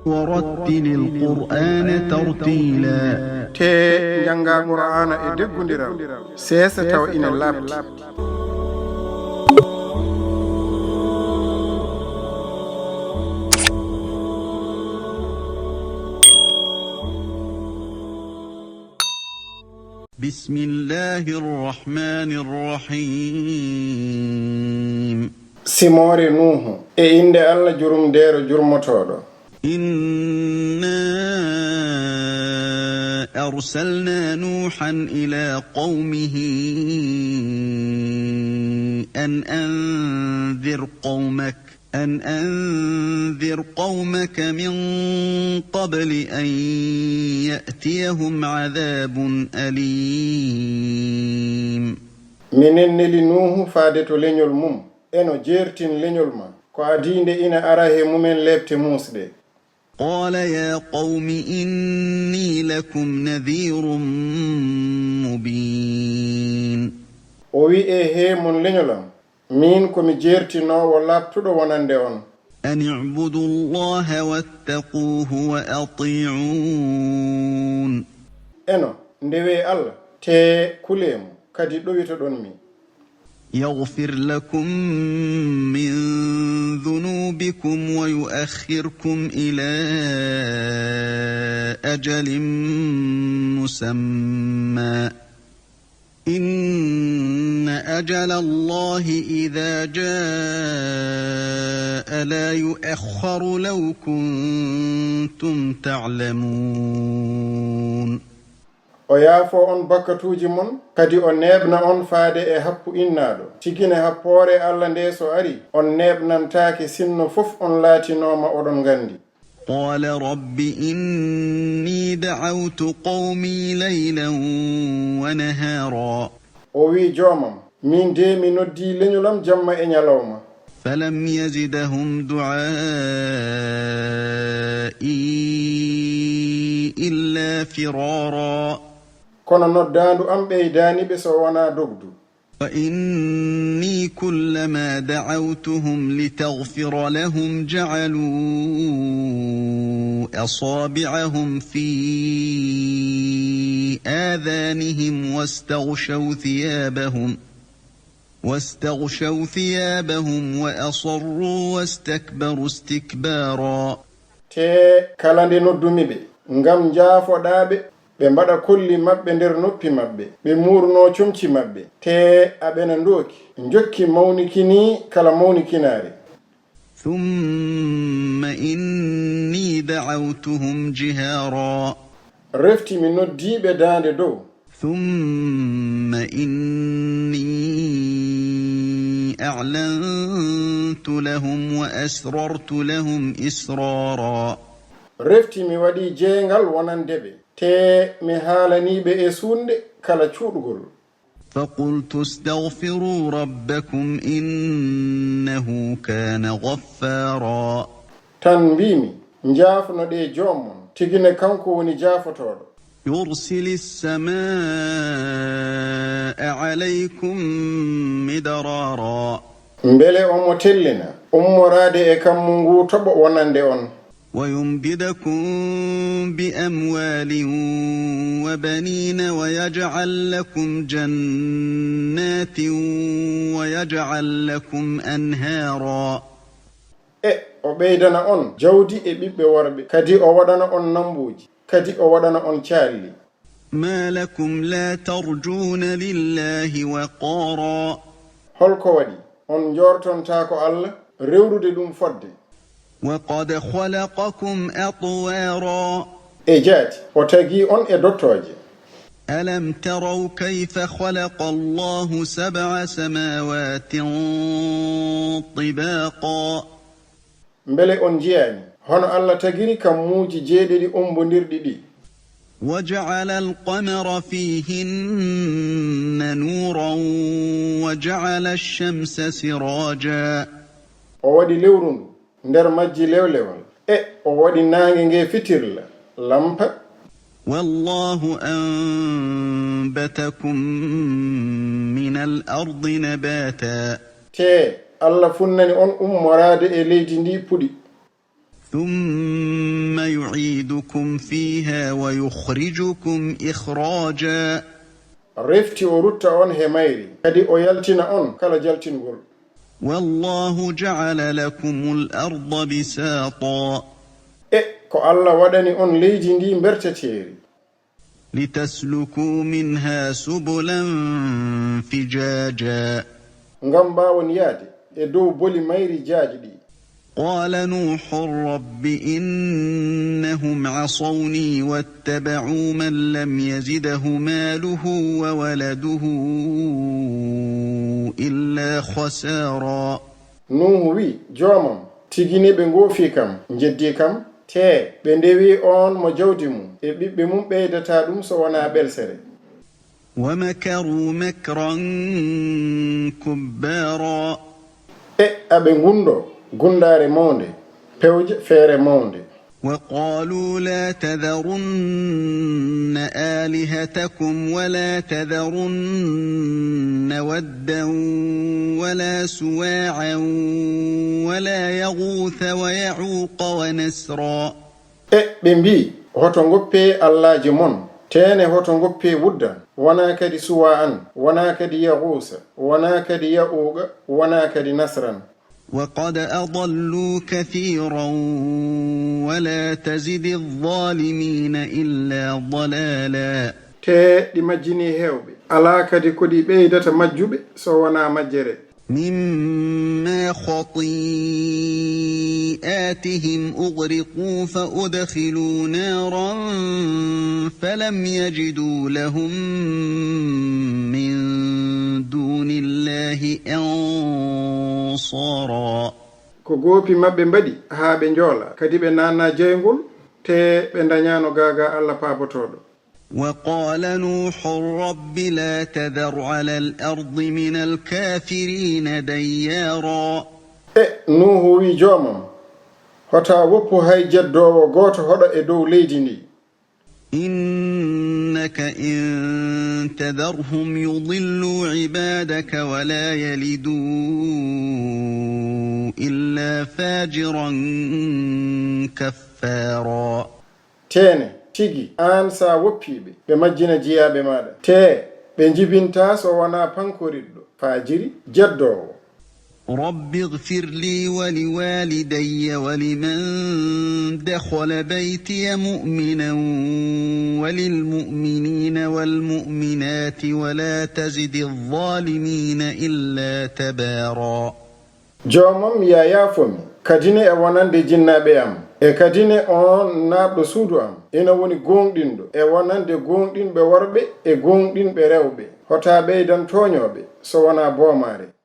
ورتل القرآن ترتيلا te janga qur'ana e deggundiral sesa taw ina labti بسم الله الرحمن الرحيم simore nuhu e inde Allah jurumdero jurmotoɗo إنا أرسلنا نوحا إلى قومه أن أنذر قومك من قبل أن يأتيهم عذاب أليم minen neli nuhu faade to leñol mum eno jertin leñol ma ko adinde ina ara he mumen lebte musde قال يا قوم إني لكم نذير مبين o wi e he mon leñolam min komi jertinowo labtuɗo wonande on أن اعبدوا الله واتقوه وأطيعون eno ndewe Allah te kulemu kadi ɗowitoɗon mi يغفر لكم من ذنوبكم ويؤخركم إلى أجل مسمى إن أجل الله إذا جاء لا يؤخر لو كنتم تعلمون o yaafo on bakkatuji mon kadi o neɓna on faade e happu innaɗo tigine happoore Allah nde so ari on neɓnantaake sinno fof on laatinoma oɗon gandi قال رب إني دعوت قومي ليلا ونهارا o wi joomam min de mi noddi leñolam jamma e ñalawma فلم يزدهم دعائي إلا فرارا kono noddaandu am ɓeydaniɓe so wona dogdu وإني كلما دعوتهم لتغفر لهم جعلوا أصابعهم في آذانهم واستغشوا ثيابهم وأصروا واستكبروا استكبارا te kala nde noddumi ɓe ngam jaafoɗaaɓe ɓe mbaɗa kolli maɓɓe nder noppi maɓɓe ɓe murno comci maɓɓe te aɓena ndooki jokki mawnikini kala mawnikinaare ثم إني دعوتهم جهارا refti mi noddiiɓe daande dow ثم إني أعلنت لهم وأسررت لهم إسرارا refti mi waɗi jeengal wonande ɓe te mi haalaniiɓe e suunde kala cuuɗgol فقلت استغفروا ربكم إنه كان غفارا tan mbimi njaafno ɗe joommon tigine kanko woni jaafotoɗo يرسل السماء عليكم مدرارا mbele omo tellina ummoraade e kammu ngu toɓo wonande on ويمددكم بأموال وبنين ويجعل لكم جنات ويجعل لكم أنهارا e o ɓeydana on jawdi e ɓiɓɓe worɓe kadi o waɗana on nambuuji kadi o waɗana on caalli ما لكم لا ترجون لله وقارا holko waɗi on njortontaako Allah rewrude ɗum fodde وقد خلقكم أطوارا e jaati o tagi on e dottooje ألم تروا كيف خلق الله 7 سماوات طباقا mbele on jiyaani hono Allah tagiri kammuuji jeeɗiɗi ombondirɗi ɗi وجعل القمر فيهن نورا وجعل الشمس سراجا o waɗi lewru ndu nder majji lewlewal e o waɗi naange nge fitirla lampa والله أنبتكم من الأرض نباتا te Allah funnani on ummorade e leydi ndi puɗi ثم يعيدكم فيها ويخرجكم إخراجا refti o rutta on he mayri kadi o yaltina on kala jaltingol. والله جعل لكم الأرض بساطا ko Allah waɗani on leydi ndi berteteeri لتسلكوا منها سبلا فجاجا ngam mbawon yaade e dow boli mayri jaaji ɗi. قال نوح رب إنهم عصوني واتبعوا من لم يزده ماله وولده إلا خسارا nuhu wi joomam tigini ɓe ngoofi kam jeddi kam te ɓe ndewi on mo jawdi mum e ɓiɓɓe mum ɓeydata ɗum so wona ɓelsere. ومكروا مكرا كبارا aɓe ngundo gundare mawnde pewje feere mawnde. وقالوا لا تذرن آلهتكم ولا تذرن ودا ولا سواعا ولا يغوث ويعوق ونسرا ɓe mbi hoto goppe allaji mon tene hoto goppe wudda wona kadi suwa an wona kadi yahusa wona kadi ya'uga wona kadi nasran. وقد أضلوا كثيرا ولا تزد الظالمين إلا ضلالا te ɗi majjini hewɓe ala kadi ko ɗi ɓeydata majjuɓe so wona majjere. مما خطيئاتهم أغرقوا فأدخلوا نارا فلم يجدوا لهم من دون الله أنصارا ko goopi maɓɓe mbaɗi haa ɓe njoola kadi ɓe nanna jeyngol te ɓe dañano gaaga Allah paabotoɗo. وقال نوح رب لا تذر على الأرض من الكافرين ديارا nuhu wi joomam hota woppu hay jeddowo gooto hoɗo e dow leydi ndi. إنك إن تذرهم يضلوا عبادك ولا يلدوا إلا فاجرا كفارا tene tigi an sa woppiɓe ɓe majjina jiyaɓe maɗa te ɓe jibinta so wona pankoriɗɗo fajiri jeddowo. رب اغفر لي ولوالدي ولمن دخل بيتي مؤمنا وللمؤمنين والمؤمنات ولا تزد الظالمين إلا تبارا joomam ya yaafomi kadine e wonande jinnaɓe am e kadine on naɓɗo suudu am ina woni gonɗinɗo e wonande gonɗinɓe worɓe e gonɗinɓe rewɓe hota ɓeydan toñoɓe so wona boomare.